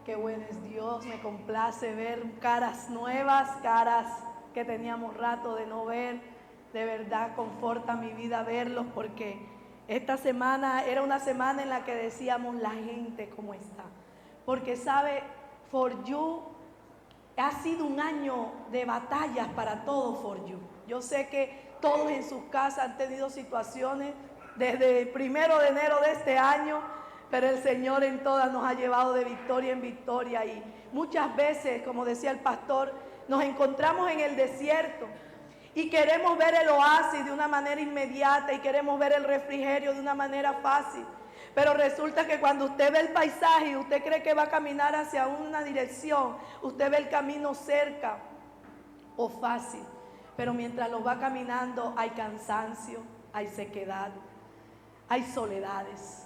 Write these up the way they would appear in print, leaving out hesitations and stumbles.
Qué bueno es Dios, me complace ver caras nuevas, caras que teníamos rato de no ver. De verdad conforta mi vida verlos, porque esta semana era una semana en la que decíamos la gente cómo está. Porque sabe, For You ha sido un año de batallas para todo For You. Yo sé que todos en sus casas han tenido situaciones desde el 1 de enero de este año, pero el Señor en todas nos ha llevado de victoria en victoria. Y muchas veces, como decía el pastor, nos encontramos en el desierto y queremos ver el oasis de una manera inmediata y queremos ver el refrigerio de una manera fácil. Pero resulta que cuando usted ve el paisaje y usted cree que va a caminar hacia una dirección, usted ve el camino cerca o fácil. Pero mientras lo va caminando hay cansancio, hay sequedad, hay soledades,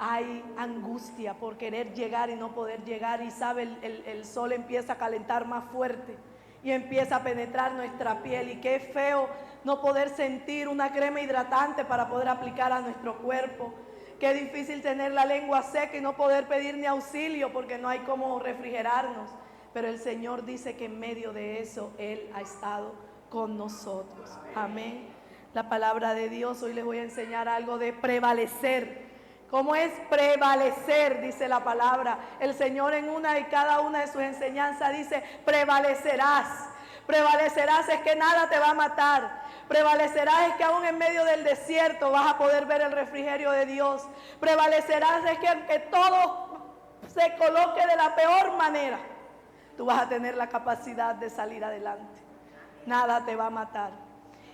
hay angustia por querer llegar y no poder llegar. Y sabe, el sol empieza a calentar más fuerte y empieza a penetrar nuestra piel. Y qué feo no poder sentir una crema hidratante para poder aplicar a nuestro cuerpo. Qué difícil tener la lengua seca y no poder pedir ni auxilio porque no hay cómo refrigerarnos. Pero el Señor dice que en medio de eso Él ha estado con nosotros. Amén. La palabra de Dios, hoy les voy a enseñar algo de prevalecer. ¿Cómo es prevalecer? Dice la palabra. El Señor en una y cada una de sus enseñanzas dice: prevalecerás. Prevalecerás es que nada te va a matar. Prevalecerás es que aún en medio del desierto vas a poder ver el refrigerio de Dios. Prevalecerás es que aunque todo se coloque de la peor manera, tú vas a tener la capacidad de salir adelante. Nada te va a matar.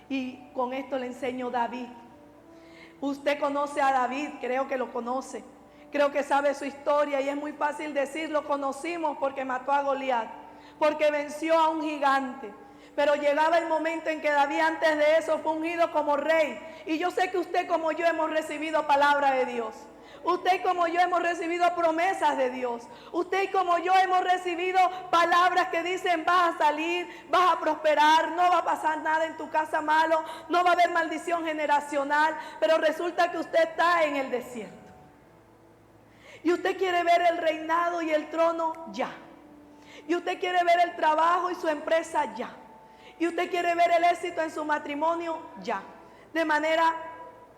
Y con esto le enseño David. Usted conoce a David, creo que lo conoce, creo que sabe su historia y es muy fácil decir, lo conocimos porque mató a Goliat, porque venció a un gigante. Pero llegaba el momento en que David antes de eso fue ungido como rey. Y yo sé que usted como yo hemos recibido palabra de Dios. Usted como yo hemos recibido promesas de Dios. Usted como yo hemos recibido palabras que dicen: vas a salir, vas a prosperar, no va a pasar nada en tu casa malo, no va a haber maldición generacional. Pero resulta que usted está en el desierto. Y usted quiere ver el reinado y el trono ya. Y usted quiere ver el trabajo y su empresa ya. Y usted quiere ver el éxito en su matrimonio ya. De manera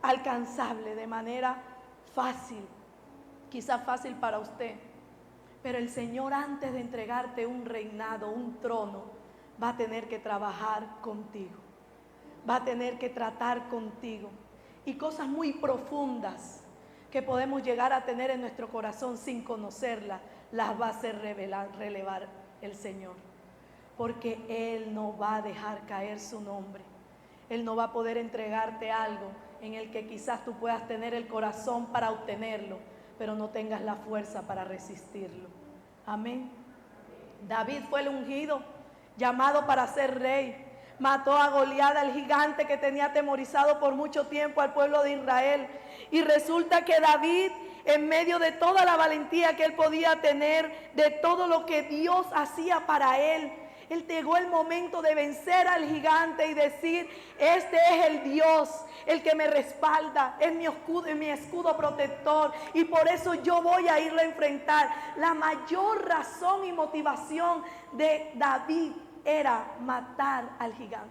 alcanzable, de manera fácil, quizás fácil para usted, pero el Señor antes de entregarte un reinado, un trono, va a tener que trabajar contigo, va a tener que tratar contigo, y cosas muy profundas que podemos llegar a tener en nuestro corazón sin conocerlas, las va a hacer relevar el Señor, porque Él no va a dejar caer su nombre. Él no va a poder entregarte algo en el que quizás tú puedas tener el corazón para obtenerlo, pero no tengas la fuerza para resistirlo. Amén. David fue el ungido, llamado para ser rey. Mató a Goliat, al gigante que tenía atemorizado por mucho tiempo al pueblo de Israel. Y resulta que David, en medio de toda la valentía que él podía tener, de todo lo que Dios hacía para él llegó el momento de vencer al gigante y decir: este es el Dios, el que me respalda, es mi escudo protector, y por eso yo voy a irlo a enfrentar. La mayor razón y motivación de David era matar al gigante.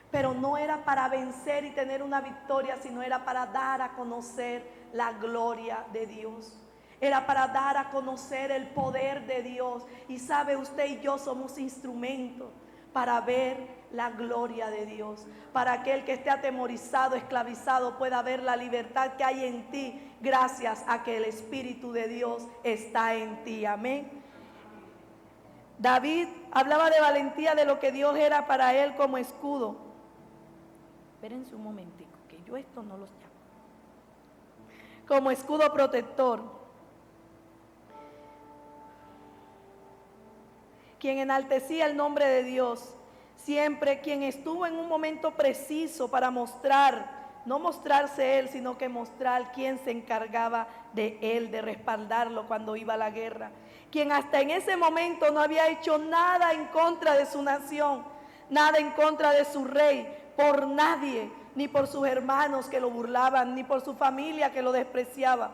Pero no era para vencer y tener una victoria, sino era para dar a conocer la gloria de Dios. Era para dar a conocer el poder de Dios. Y sabe, usted y yo somos instrumentos para ver la gloria de Dios. Para aquel que esté atemorizado, esclavizado, pueda ver la libertad que hay en ti, gracias a que el Espíritu de Dios está en ti. Amén. David hablaba de valentía, de lo que Dios era para él como escudo. Espérense un momentico, que yo esto no los llamo. Como escudo protector. Quien enaltecía el nombre de Dios, siempre quien estuvo en un momento preciso para mostrar, no mostrarse él, sino que mostrar quién se encargaba de él, de respaldarlo cuando iba a la guerra. Quien hasta en ese momento no había hecho nada en contra de su nación, nada en contra de su rey, por nadie, ni por sus hermanos que lo burlaban, ni por su familia que lo despreciaba.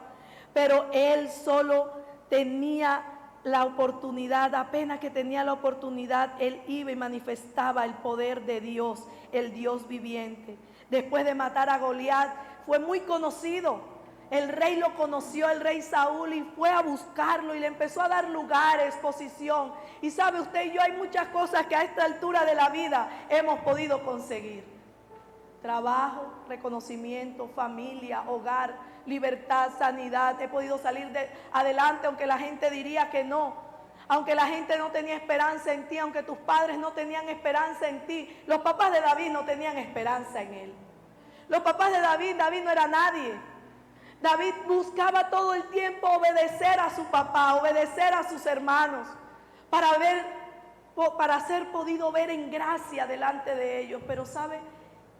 Pero él solo tenía la oportunidad, apenas que tenía la oportunidad, él iba y manifestaba el poder de Dios, el Dios viviente. Después de matar a Goliat, fue muy conocido. El rey lo conoció, el rey Saúl, y fue a buscarlo y le empezó a dar lugares, posición. Y sabe usted y yo, hay muchas cosas que a esta altura de la vida hemos podido conseguir. Trabajo, reconocimiento, familia, hogar, libertad, sanidad. He podido salir adelante aunque la gente diría que no. Aunque la gente no tenía esperanza en ti, aunque tus padres no tenían esperanza en ti. Los papás de David no tenían esperanza en él. Los papás de David no era nadie. David buscaba todo el tiempo obedecer a su papá, obedecer a sus hermanos, para ser podido ver en gracia delante de ellos. Pero ¿sabe?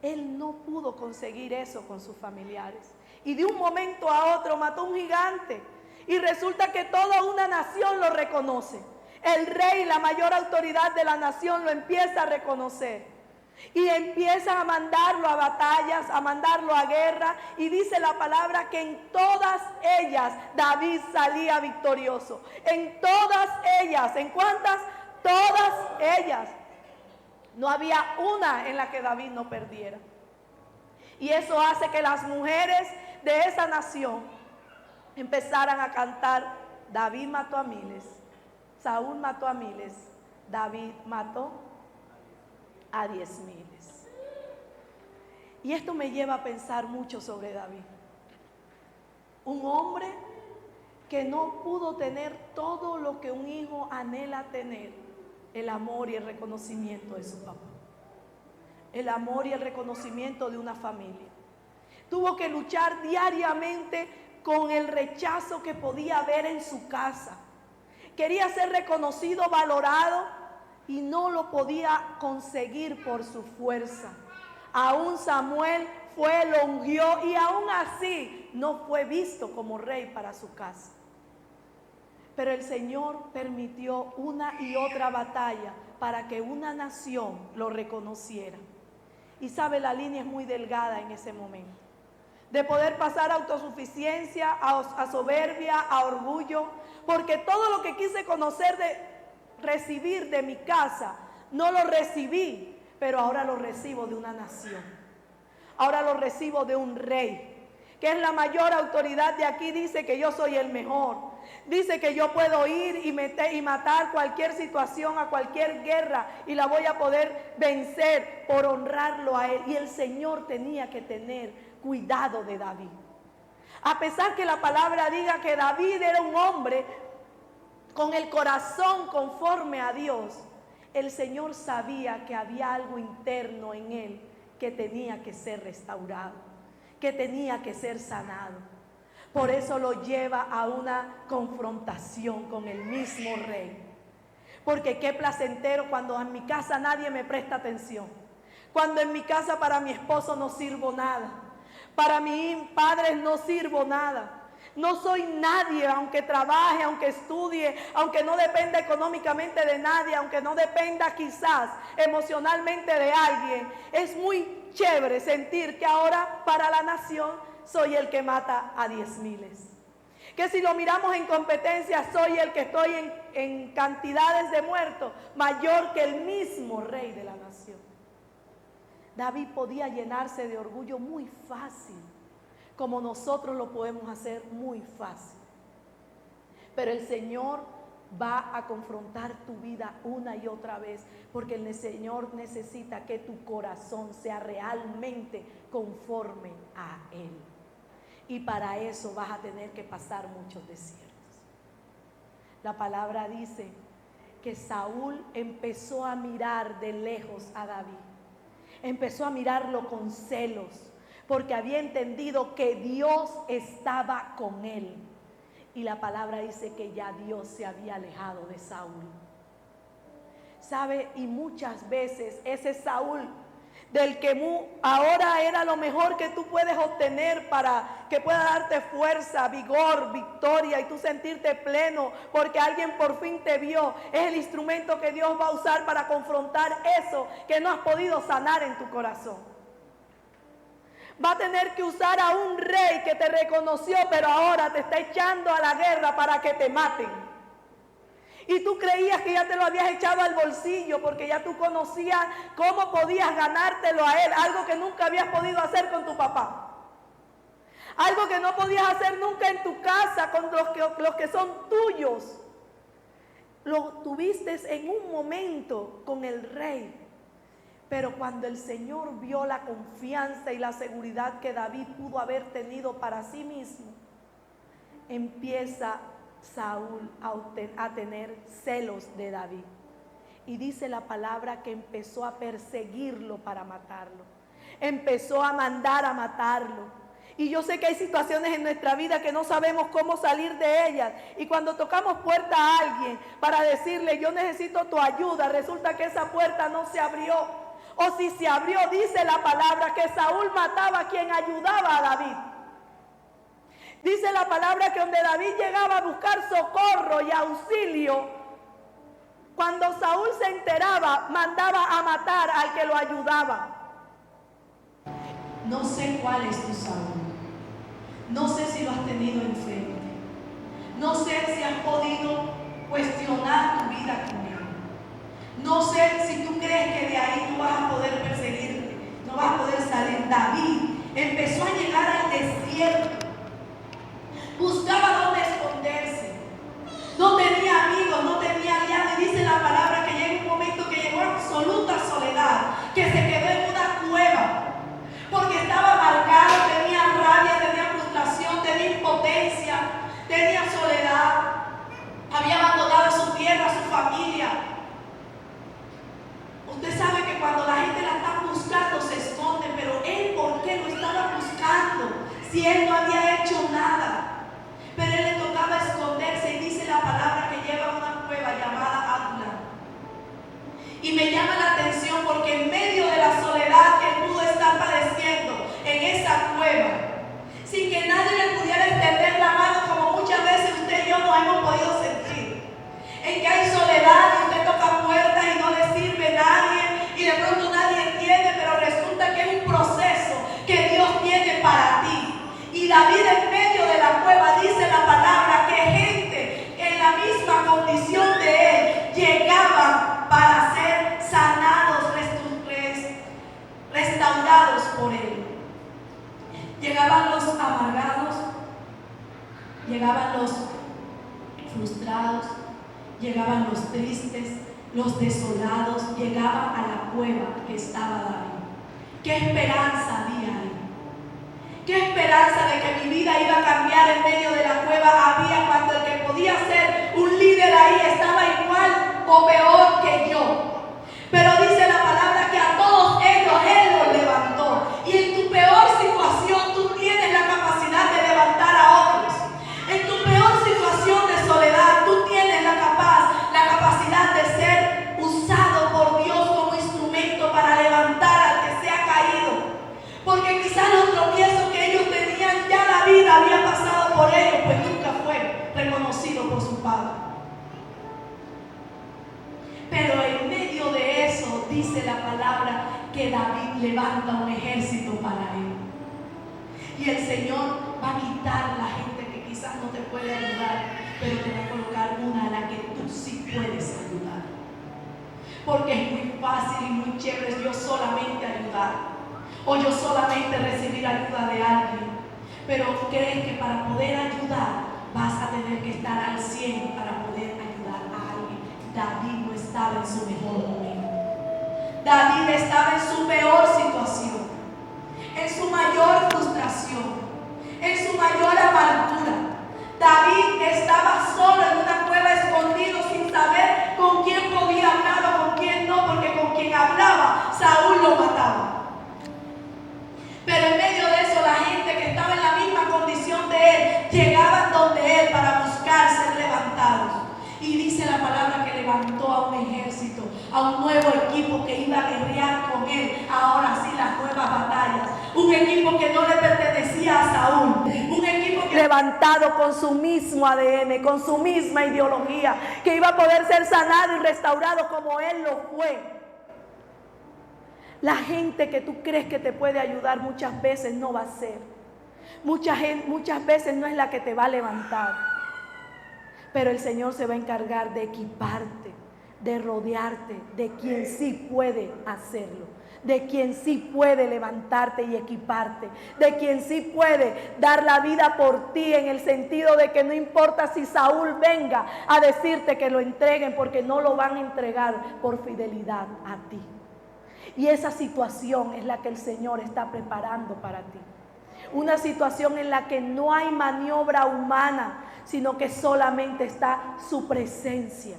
Él no pudo conseguir eso con sus familiares. Y de un momento a otro mató a un gigante. Y resulta que toda una nación lo reconoce. El rey, la mayor autoridad de la nación, lo empieza a reconocer. Y empieza a mandarlo a batallas, a mandarlo a guerra. Y dice la palabra que en todas ellas David salía victorioso. En todas ellas. ¿En cuántas? Todas ellas. No había una en la que David no perdiera. Y eso hace que las mujeres de esa nación empezaran a cantar: David mató a miles, Saúl mató a miles, David mató a 10,000. Y esto me lleva a pensar mucho sobre David. Un hombre que no pudo tener todo lo que un hijo anhela tener: el amor y el reconocimiento de su papá, el amor y el reconocimiento de una familia. Tuvo que luchar diariamente con el rechazo que podía haber en su casa. Quería ser reconocido, valorado, y no lo podía conseguir por su fuerza. Aún Samuel lo ungió, y aún así no fue visto como rey para su casa. Pero el Señor permitió una y otra batalla para que una nación lo reconociera. Y sabe, la línea es muy delgada en ese momento. De poder pasar a autosuficiencia, a soberbia, a orgullo. Porque todo lo que quise recibir de mi casa, no lo recibí. Pero ahora lo recibo de una nación. Ahora lo recibo de un rey, que es la mayor autoridad de aquí. Dice que yo soy el mejor. Dice que yo puedo ir y matar cualquier situación, a cualquier guerra, y la voy a poder vencer por honrarlo a él. Y el Señor tenía que tener cuidado de David. A pesar que la palabra diga que David era un hombre con el corazón conforme a Dios, el Señor sabía que había algo interno en él que tenía que ser restaurado, que tenía que ser sanado. Por eso lo lleva a una confrontación con el mismo rey. Porque qué placentero cuando en mi casa nadie me presta atención. Cuando en mi casa para mi esposo no sirvo nada. Para mis padres no sirvo nada. No soy nadie, aunque trabaje, aunque estudie, aunque no dependa económicamente de nadie, aunque no dependa quizás emocionalmente de alguien. Es muy chévere sentir que ahora para la nación soy el que mata a 10,000. Que si lo miramos en competencia, soy el que estoy en cantidades de muertos mayor que el mismo rey de la nación. David podía llenarse de orgullo muy fácil, como nosotros lo podemos hacer muy fácil. Pero el Señor va a confrontar tu vida una y otra vez, porque el Señor necesita que tu corazón sea realmente conforme a Él. Y para eso vas a tener que pasar muchos desiertos. La palabra dice que Saúl empezó a mirar de lejos a David. Empezó a mirarlo con celos, porque había entendido que Dios estaba con él. Y la palabra dice que ya Dios se había alejado de Saúl. ¿Sabe? Y muchas veces ese Saúl, del que ahora era lo mejor que tú puedes obtener para que pueda darte fuerza, vigor, victoria, y tú sentirte pleno porque alguien por fin te vio, es el instrumento que Dios va a usar para confrontar eso que no has podido sanar en tu corazón. Va a tener que usar a un rey que te reconoció, pero ahora te está echando a la guerra para que te maten. Y tú creías que ya te lo habías echado al bolsillo porque ya tú conocías cómo podías ganártelo a él, algo que nunca habías podido hacer con tu papá. Algo que no podías hacer nunca en tu casa con los que son tuyos. Lo tuviste en un momento con el rey. Pero cuando el Señor vio la confianza y la seguridad que David pudo haber tenido para sí mismo, empieza Saúl a tener celos de David. Y dice la palabra que empezó a perseguirlo para matarlo. Empezó a mandar a matarlo. Y yo sé que hay situaciones en nuestra vida que no sabemos cómo salir de ellas. Y cuando tocamos puerta a alguien para decirle, yo necesito tu ayuda, resulta que esa puerta no se abrió. O si se abrió, dice la palabra que Saúl mataba a quien ayudaba a David. Dice la palabra que donde David llegaba a buscar socorro y auxilio, cuando Saúl se enteraba, mandaba a matar al que lo ayudaba. No sé cuál es tu Saúl. No sé si lo has tenido enfrente. No sé si has podido cuestionar tu vida con él. No sé si tú crees que de ahí tú vas a poder perseguirte, no vas a poder salir. David empezó a llegar al desierto. Buscaba dónde esconderse. No tenía amigos, no tenía aliados. Y dice la palabra que llega un momento que llegó a absoluta soledad, que se quedó en una cueva. Porque estaba amargado, tenía rabia, tenía frustración, tenía impotencia, tenía soledad. Había abandonado su tierra, su familia. Usted sabe que cuando la gente la está buscando se esconde, pero él, ¿por qué lo estaba buscando? Si él no había hecho nada. Pero él le tocaba esconderse y dice la palabra que lleva a una cueva llamada Adullam. Y me llama la atención porque en medio de la soledad que él pudo estar padeciendo en esa cueva, sin que nadie le pudiera extender la mano, como muchas veces usted y yo nos hemos podido sentir, en que hay soledad y usted toca puertas y no le sirve nadie y de pronto nadie entiende, pero resulta que es un proceso que Dios tiene para ti. Y David, en medio de la cueva, dice la palabra que gente en la misma condición de él llegaban para ser sanados, restaurados por él. Llegaban los amargados, llegaban los frustrados, llegaban los tristes, los desolados, llegaban a la cueva que estaba David. ¿Qué esperanza había ahí? ¿Qué esperanza de que mi vida iba a cambiar en medio de la cueva había cuando el que podía ser un líder ahí estaba igual o peor que yo? Pero dice la palabra que a todos ellos Él los levantó. Y en tu peor situación tú tienes la capacidad de levantar a otros. En tu peor situación de soledad tú tienes la capacidad de ser usado por Dios como instrumento para levantar al que se ha caído. Porque quizás los tropiezos que ellos tenían, ya la vida había pasado por ellos, pues nunca fue reconocido por su padre. Pero en medio de eso dice la palabra que David levanta un ejército para él. Y el Señor va a quitar la gente que quizás no te puede ayudar, pero te va a colocar una a la que tú sí puedes ayudar. Porque es muy fácil y muy chévere yo solamente ayudar, o yo solamente recibir ayuda de alguien. Pero crees que para poder ayudar vas a tener que estar al 100 para poder ayudar a alguien. David no estaba en su mejor momento. David estaba en su peor situación, en su mayor frustración, en su mayor amargura. David estaba solo en una cueva, escondido, sin saber con quién podía hablar o con quién no, porque con quien hablaba Saúl lo mataba. Pero en medio de eso, la gente que estaba en la misma condición de él llegaban donde él para buscar ser levantados. Y dice la palabra que levantó a un ejército, a un nuevo equipo que iba a guerrear con él. Ahora sí, las nuevas batallas. Un equipo que no le pertenecía a Saúl. Un equipo que levantado con su mismo ADN, con su misma ideología, que iba a poder ser sanado y restaurado como él lo fue. La gente que tú crees que te puede ayudar muchas veces no va a ser. Muchas veces no es la que te va a levantar. Pero el Señor se va a encargar de equiparte, de rodearte, de quien sí puede hacerlo, de quien sí puede levantarte y equiparte, de quien sí puede dar la vida por ti, en el sentido de que no importa si Saúl venga a decirte que lo entreguen, porque no lo van a entregar por fidelidad a ti. Y esa situación es la que el Señor está preparando para ti. Una situación en la que no hay maniobra humana, sino que solamente está su presencia.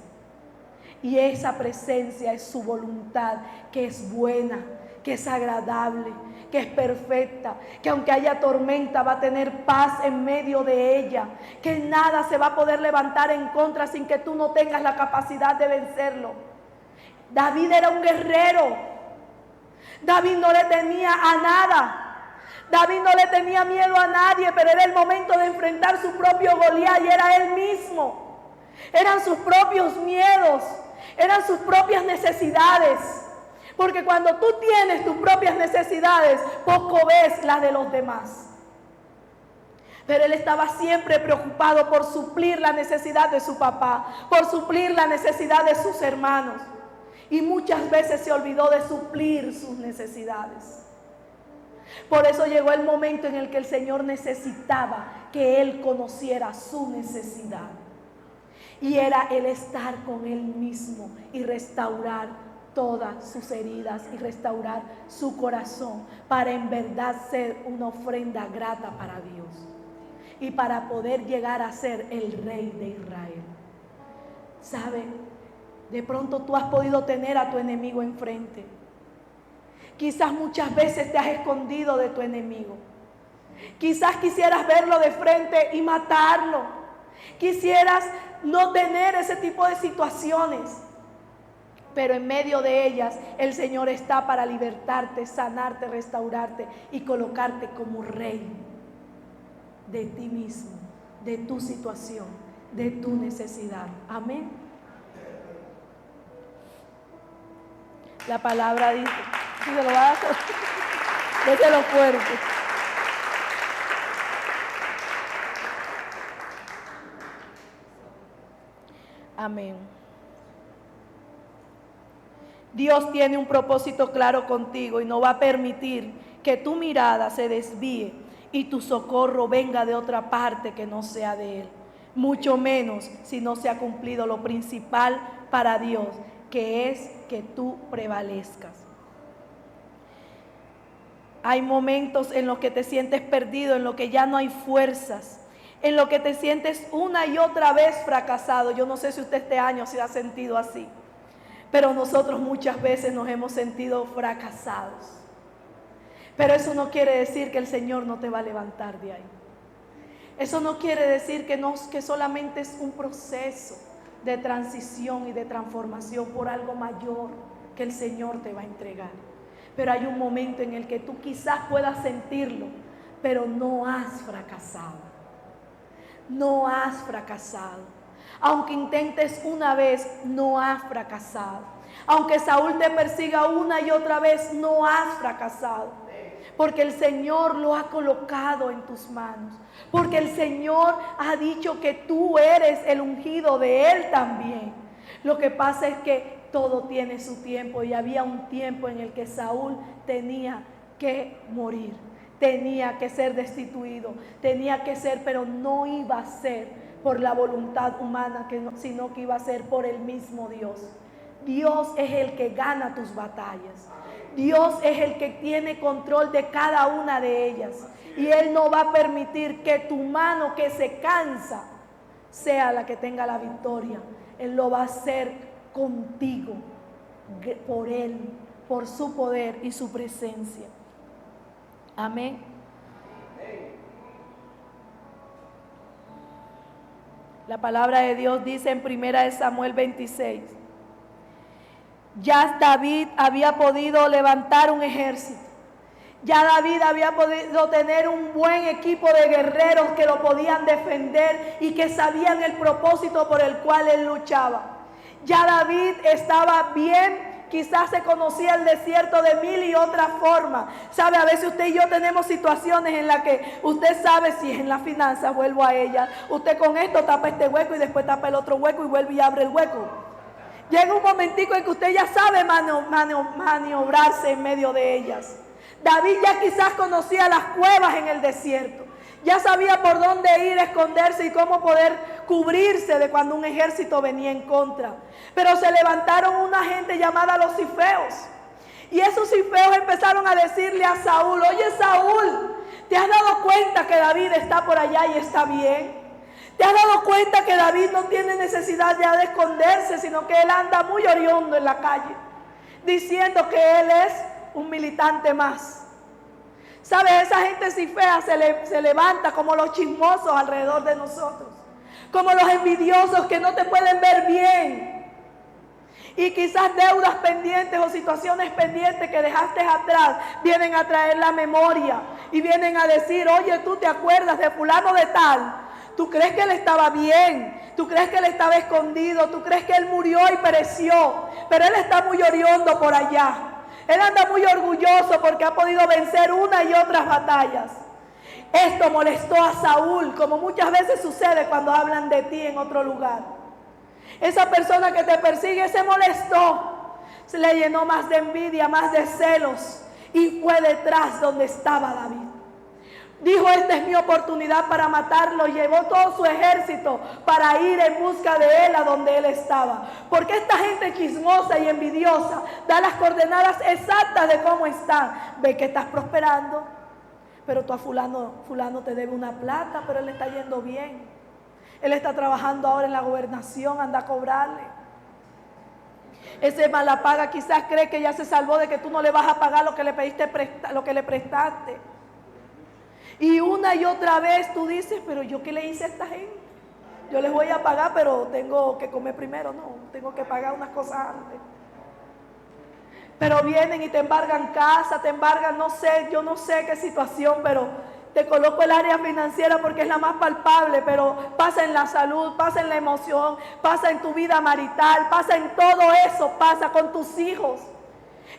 Y esa presencia es su voluntad, que es buena, que es agradable, que es perfecta, que aunque haya tormenta va a tener paz en medio de ella, que nada se va a poder levantar en contra sin que tú no tengas la capacidad de vencerlo. David era un guerrero. David no le temía a nada. David no le tenía miedo a nadie, pero era el momento de enfrentar su propio Goliat y era él mismo. Eran sus propios miedos, eran sus propias necesidades. Porque cuando tú tienes tus propias necesidades, poco ves las de los demás. Pero él estaba siempre preocupado por suplir la necesidad de su papá, por suplir la necesidad de sus hermanos. Y muchas veces se olvidó de suplir sus necesidades. Por eso llegó el momento en el que el Señor necesitaba que él conociera su necesidad. Y era el estar con él mismo y restaurar todas sus heridas y restaurar su corazón para en verdad ser una ofrenda grata para Dios y para poder llegar a ser el rey de Israel. ¿Sabe? De pronto tú has podido tener a tu enemigo enfrente. Quizás muchas veces te has escondido de tu enemigo. Quizás quisieras verlo de frente y matarlo. Quisieras no tener ese tipo de situaciones. Pero en medio de ellas el Señor está para libertarte, sanarte, restaurarte y colocarte como rey de ti mismo, de tu situación, de tu necesidad. Amén. La palabra dice, si se lo va a hacer, déselo fuerte. Amén. Dios tiene un propósito claro contigo y no va a permitir que tu mirada se desvíe y tu socorro venga de otra parte que no sea de Él. Mucho menos si no se ha cumplido lo principal para Dios, que es que tú prevalezcas. Hay momentos en los que te sientes perdido, en los que ya no hay fuerzas, en los que te sientes una y otra vez fracasado. Yo no sé si usted este año se ha sentido así, pero nosotros muchas veces nos hemos sentido fracasados. Pero eso no quiere decir que el Señor no te va a levantar de ahí. Eso no quiere decir que solamente es un proceso de transición y de transformación por algo mayor que el Señor te va a entregar. Pero hay un momento en el que tú quizás puedas sentirlo, pero no has fracasado. No has fracasado. Aunque intentes una vez, no has fracasado. Aunque Saúl te persiga una y otra vez, no has fracasado. Porque el Señor lo ha colocado en tus manos. Porque el Señor ha dicho que tú eres el ungido de Él también. Lo que pasa es que todo tiene su tiempo y había un tiempo en el que Saúl tenía que morir. Tenía que ser destituido. Tenía que ser, pero no iba a ser por la voluntad humana, sino que iba a ser por el mismo Dios. Dios es el que gana tus batallas. Dios es el que tiene control de cada una de ellas. Y Él no va a permitir que tu mano que se cansa sea la que tenga la victoria. Él lo va a hacer contigo, por Él, por su poder y su presencia. Amén. La palabra de Dios dice en 1 Samuel 26. Ya David había podido levantar un ejército. Ya David había podido tener un buen equipo de guerreros que lo podían defender y que sabían el propósito por el cual él luchaba. Ya David estaba bien Quizás se conocía el desierto de mil y otras formas. Sabe, a veces usted y yo tenemos situaciones en las que usted sabe si es en las finanzas, vuelvo a ella. Usted con esto tapa este hueco y después tapa el otro hueco y vuelve y abre el hueco. Llega un momentico en que usted ya sabe maniobrarse en medio de ellas. David ya quizás conocía las cuevas en el desierto. Ya sabía por dónde ir a esconderse y cómo poder cubrirse de cuando un ejército venía en contra. Pero se levantaron una gente llamada los cifeos. Y esos cifeos empezaron a decirle a Saúl: oye Saúl, ¿te has dado cuenta que David está por allá y está bien? ¿Te has dado cuenta que David no tiene necesidad ya de esconderse, sino que él anda muy oriundo en la calle, diciendo que él es un militante más? ¿Sabe? Esa gente cifea se levanta como los chismosos alrededor de nosotros, como los envidiosos que no te pueden ver bien. Y quizás deudas pendientes o situaciones pendientes que dejaste atrás vienen a traer la memoria y vienen a decir: oye, ¿tú te acuerdas de fulano de tal? ¿Tú crees que él estaba bien? ¿Tú crees que él estaba escondido? ¿Tú crees que él murió y pereció? Pero él está muy oriundo por allá. Él anda muy orgulloso porque ha podido vencer una y otras batallas. Esto molestó a Saúl, como muchas veces sucede cuando hablan de ti en otro lugar. Esa persona que te persigue se molestó, se le llenó más de envidia, más de celos, y fue detrás donde estaba David. Dijo: esta es mi oportunidad para matarlo. Llevó todo su ejército para ir en busca de él a donde él estaba. Porque esta gente chismosa y envidiosa da las coordenadas exactas de cómo están. Ve que estás prosperando, pero tú a fulano te debe una plata, pero él está yendo bien. Él está trabajando ahora en la gobernación, anda a cobrarle. Ese malapaga quizás cree que ya se salvó de que tú no le vas a pagar lo que le pediste, lo que le prestaste. Y una y otra vez tú dices: pero yo qué le hice a esta gente. Yo les voy a pagar, pero tengo que comer primero. No, tengo que pagar unas cosas antes. Pero vienen y te embargan casa, te embargan, no sé, yo no sé qué situación, pero te coloco el área financiera porque es la más palpable, pero pasa en la salud, pasa en la emoción, pasa en tu vida marital, pasa en todo eso, pasa con tus hijos.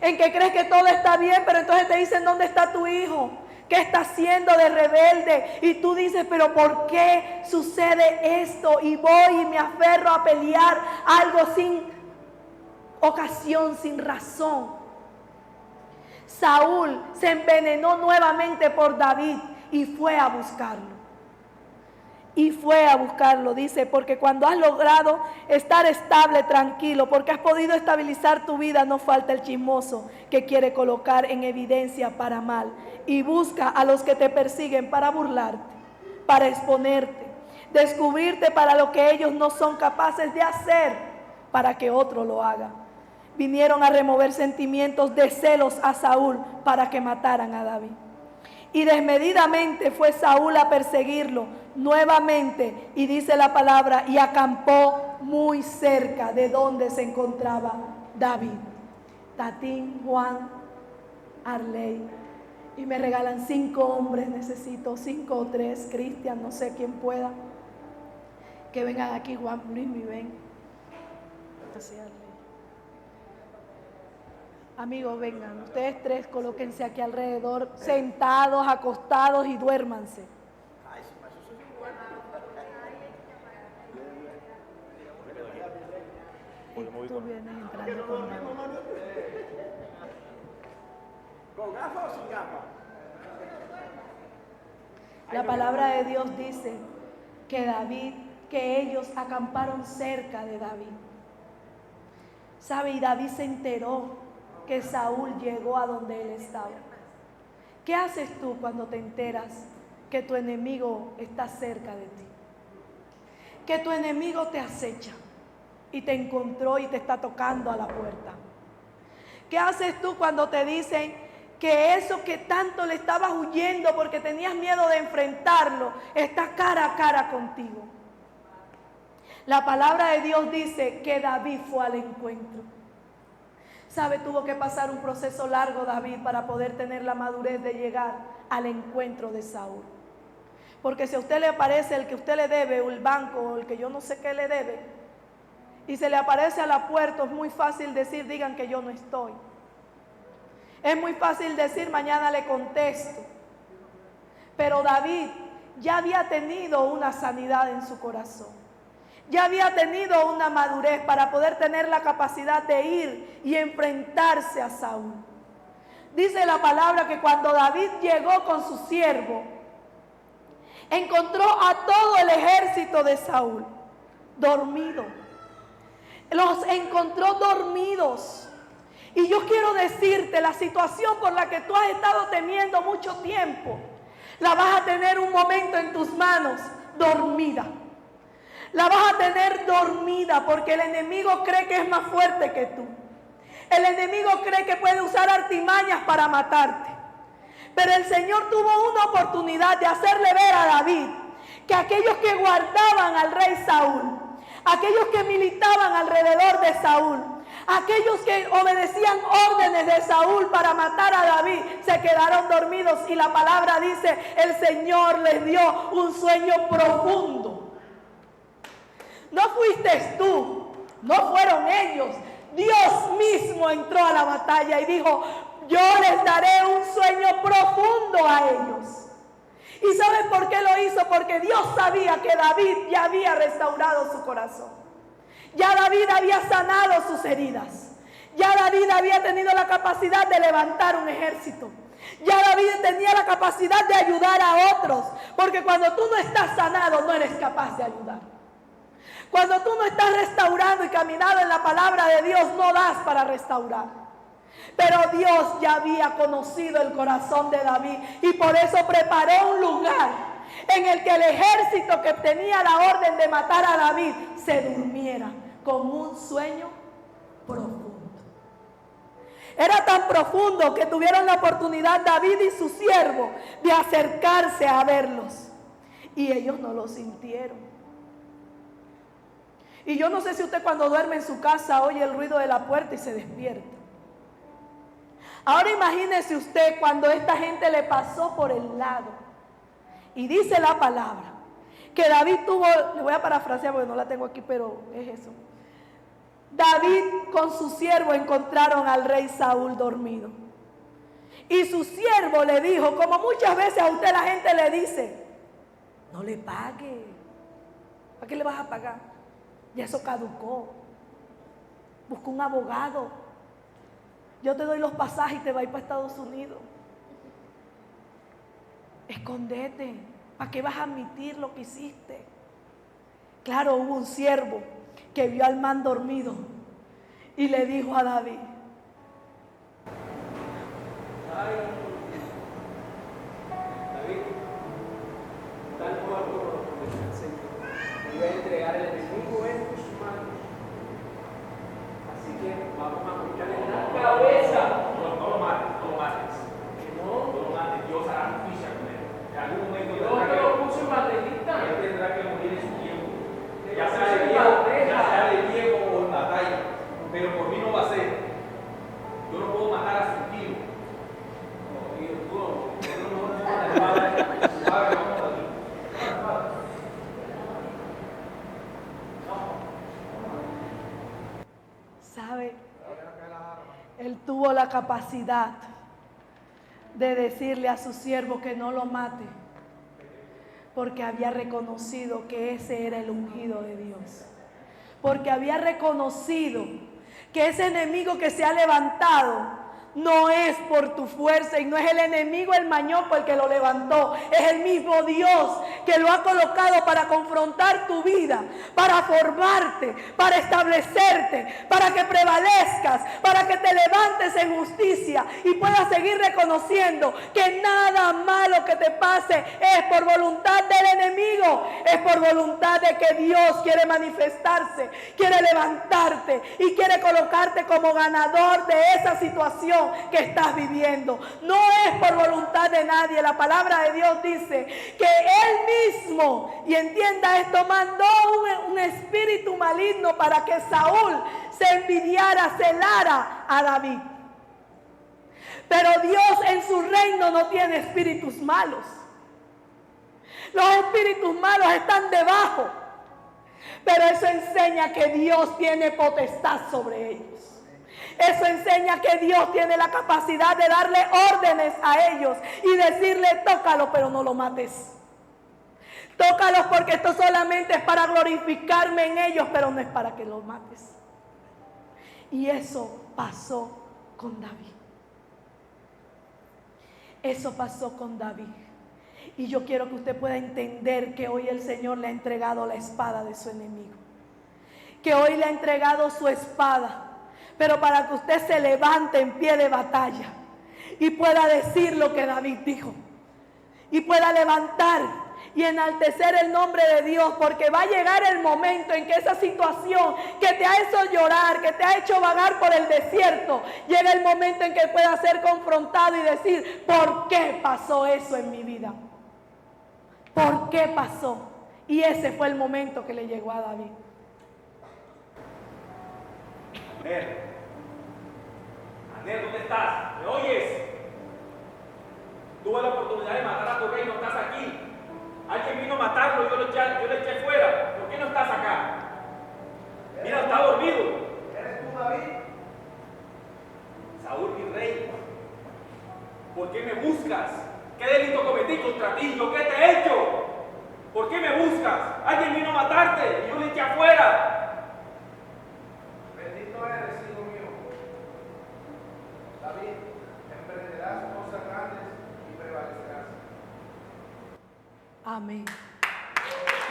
En que crees que todo está bien, pero entonces te dicen: ¿dónde está tu hijo? ¿Qué está haciendo de rebelde? Y tú dices: pero ¿por qué sucede esto? Y voy y me aferro a pelear algo sin ocasión, sin razón. Saúl se envenenó nuevamente por David y fue a buscarlo. Y fue a buscarlo, dice: porque cuando has logrado estar estable, tranquilo, porque has podido estabilizar tu vida, no falta el chismoso que quiere colocar en evidencia para mal. Y busca a los que te persiguen para burlarte, para exponerte, descubrirte para lo que ellos no son capaces de hacer, para que otro lo haga. Vinieron a remover sentimientos de celos a Saúl para que mataran a David. Y desmedidamente fue Saúl a perseguirlo nuevamente, y dice la palabra: y acampó muy cerca de donde se encontraba David. Tatín, Juan, Arley. Y me regalan 5 hombres, necesito 5 o 3, Cristian, no sé quién pueda. Que vengan aquí, Juan, Luis, mi ven. Así, Arley. Amigos, vengan, ustedes 3 colóquense aquí alrededor, sentados, acostados, y duérmanse. Y tú vienes entrando con gafas. ¿Con gafas o sin gafas? La palabra de Dios dice que ellos acamparon cerca de David. ¿Sabe? Y David se enteró que Saúl llegó a donde él estaba. ¿Qué haces tú cuando te enteras que tu enemigo está cerca de ti? Que tu enemigo te acecha y te encontró y te está tocando a la puerta. ¿Qué haces tú cuando te dicen que eso que tanto le estabas huyendo porque tenías miedo de enfrentarlo, está cara a cara contigo? La palabra de Dios dice que David fue al encuentro. ¿Sabe? Tuvo que pasar un proceso largo David para poder tener la madurez de llegar al encuentro de Saúl. Porque si a usted le aparece el que usted le debe, o el banco, o el que yo no sé qué le debe, y se le aparece a la puerta, es muy fácil decir, digan que yo no estoy. Es muy fácil decir, mañana le contesto. Pero David ya había tenido una sanidad en su corazón. Ya había tenido una madurez para poder tener la capacidad de ir y enfrentarse a Saúl. Dice la palabra que cuando David llegó con su siervo, encontró a todo el ejército de Saúl dormido. Los encontró dormidos. Y yo quiero decirte, la situación por la que tú has estado temiendo mucho tiempo, la vas a tener un momento en tus manos dormida. La vas a tener dormida porque el enemigo cree que es más fuerte que tú. El enemigo cree que puede usar artimañas para matarte. Pero el Señor tuvo una oportunidad de hacerle ver a David que aquellos que guardaban al rey Saúl, aquellos que militaban alrededor de Saúl, aquellos que obedecían órdenes de Saúl para matar a David, se quedaron dormidos. Y la palabra dice, el Señor les dio un sueño profundo. No fuiste tú, no fueron ellos. Dios mismo entró a la batalla y dijo, yo les daré un sueño profundo a ellos. ¿Y saben por qué lo hizo? Porque Dios sabía que David ya había restaurado su corazón. Ya David había sanado sus heridas. Ya David había tenido la capacidad de levantar un ejército. Ya David tenía la capacidad de ayudar a otros. Porque cuando tú no estás sanado, no eres capaz de ayudar. Cuando tú no estás restaurando y caminando en la palabra de Dios, no das para restaurar. Pero Dios ya había conocido el corazón de David y por eso preparó un lugar en el que el ejército que tenía la orden de matar a David se durmiera con un sueño profundo. Era tan profundo que tuvieron la oportunidad David y su siervo de acercarse a verlos y ellos no lo sintieron. Y yo no sé si usted cuando duerme en su casa oye el ruido de la puerta y se despierta. Ahora imagínese usted cuando esta gente le pasó por el lado. Y dice la palabra que David tuvo, le voy a parafrasear porque no la tengo aquí, pero es eso. David con su siervo encontraron al rey Saúl dormido. Y su siervo le dijo, como muchas veces a usted la gente le dice, no le pague. ¿Para qué le vas a pagar? Ya eso caducó. Busca un abogado. Yo te doy los pasajes y te vas a ir para Estados Unidos. Escondete. ¿Para qué vas a admitir lo que hiciste? Claro, hubo un siervo que vio al man dormido y le dijo a David, David, tal cual como lo prometió el Señor, iba a entregar el enemigo en tus manos. Así que vamos a escuchar en la cabeza. No lo mates, no lo mates. No lo mates, Dios hará justicia con él. En algún momento Yo te lo puse en banderita. él tendrá que morir en su tiempo. Ya sea de viejo o en batalla. Pero por mí no va a ser. Yo no puedo matar a su tío. ¿sabe? Él tuvo la capacidad de decirle a su siervo que no lo mate, porque había reconocido que ese era el ungido de Dios, porque había reconocido que ese enemigo que se ha levantado no es por tu fuerza y no es el enemigo, el mañopo, el que lo levantó. Es el mismo Dios que lo ha colocado para confrontar tu vida, para formarte, para establecerte, para que prevalezcas, para que te levantes en justicia y puedas seguir reconociendo que nada malo que te pase es por voluntad del enemigo, es por voluntad de que Dios quiere manifestarse, quiere levantarte y quiere colocarte como ganador de esa situación que estás viviendo. No es por voluntad de nadie. La palabra de Dios dice que Él mismo, y entienda esto, mandó un espíritu maligno para que Saúl se envidiara, celara a David. Pero Dios en su reino no tiene espíritus malos. Los espíritus malos están debajo. Pero eso enseña que Dios tiene potestad sobre ellos. Eso enseña que Dios tiene la capacidad de darle órdenes a ellos y decirle: tócalo, pero no lo mates. Tócalos porque esto solamente es para glorificarme en ellos, pero no es para que los mates. Y eso pasó con David. Eso pasó con David. Y yo quiero que usted pueda entender que hoy el Señor le ha entregado la espada de su enemigo. Que hoy le ha entregado su espada. Pero para que usted se levante en pie de batalla y pueda decir lo que David dijo. Y pueda levantar y enaltecer el nombre de Dios, porque va a llegar el momento en que esa situación que te ha hecho llorar, que te ha hecho vagar por el desierto, llega el momento en que pueda ser confrontado y decir: ¿por qué pasó eso en mi vida? ¿Por qué pasó? Y ese fue el momento que le llegó a David. Abner, ¿dónde estás? ¿Me oyes? Tuve la oportunidad de matar a tu rey, no estás aquí. Alguien vino a matarlo, yo lo eché fuera. ¿Por qué no estás acá? Mira, está dormido. ¿Eres tú, David? Saúl, mi rey, ¿por qué me buscas? ¿Qué delito cometí contra ti? ¿Yo qué te he hecho? ¿Por qué me buscas? Alguien vino a matarte y yo le eché afuera. Bendito eres, hijo mío. David, emprenderás cosas grandes y prevalecerás. Amén.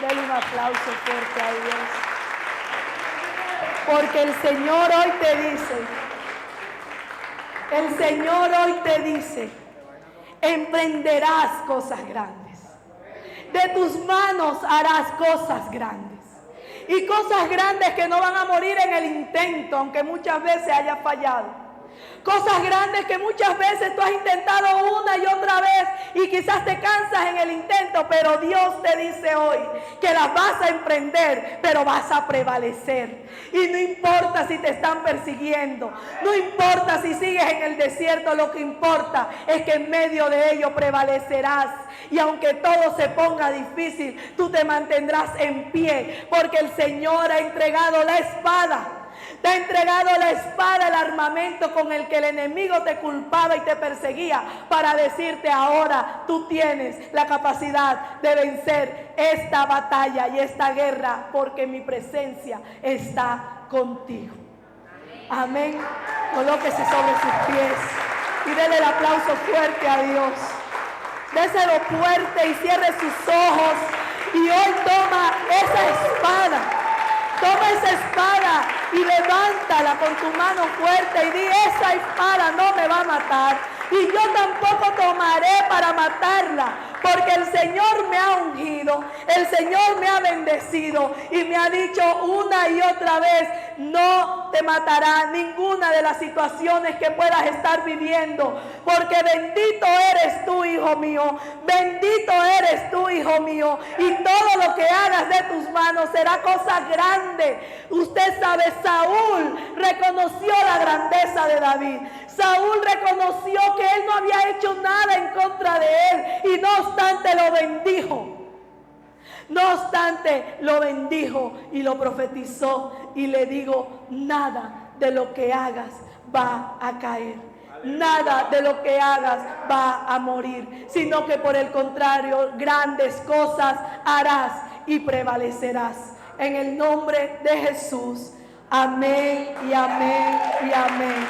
Denle un aplauso fuerte a Dios. Porque el Señor hoy te dice, emprenderás cosas grandes. De tus manos harás cosas grandes. Y cosas grandes que no van a morir en el intento, aunque muchas veces haya fallado. Cosas grandes que muchas veces tú has intentado una y otra vez y quizás te cansas en el intento, pero Dios te dice hoy que las vas a emprender, pero vas a prevalecer. Y no importa si te están persiguiendo, no importa si sigues en el desierto, lo que importa es que en medio de ello prevalecerás. Y aunque todo se ponga difícil, tú te mantendrás en pie, porque el Señor ha entregado la espada. Te ha entregado la espada, el armamento con el que el enemigo te culpaba y te perseguía, para decirte: ahora tú tienes la capacidad de vencer esta batalla y esta guerra, porque mi presencia está contigo. Amén. Colóquese sobre sus pies y déle el aplauso fuerte a Dios. Déselo fuerte y cierre sus ojos y hoy toma esa espada. Toma esa espada y levántala con tu mano fuerte y di: esa espada no me va a matar y yo tampoco tomaré para matarla, porque el Señor me ha ungido, el Señor me ha bendecido y me ha dicho una y otra vez: no te matará ninguna de las situaciones que puedas estar viviendo, porque bendito eres tú, hijo mío, bendito eres tú, hijo mío, y todo lo que hagas de tus manos será cosa grande. Usted sabe, Saúl reconoció la grandeza de David. Saúl reconoció que él no había hecho nada en contra de él y no obstante lo bendijo. No obstante lo bendijo y lo profetizó y le digo: nada de lo que hagas va a caer. Nada de lo que hagas va a morir, sino que por el contrario, grandes cosas harás y prevalecerás. En el nombre de Jesús. Amén y amén y amén.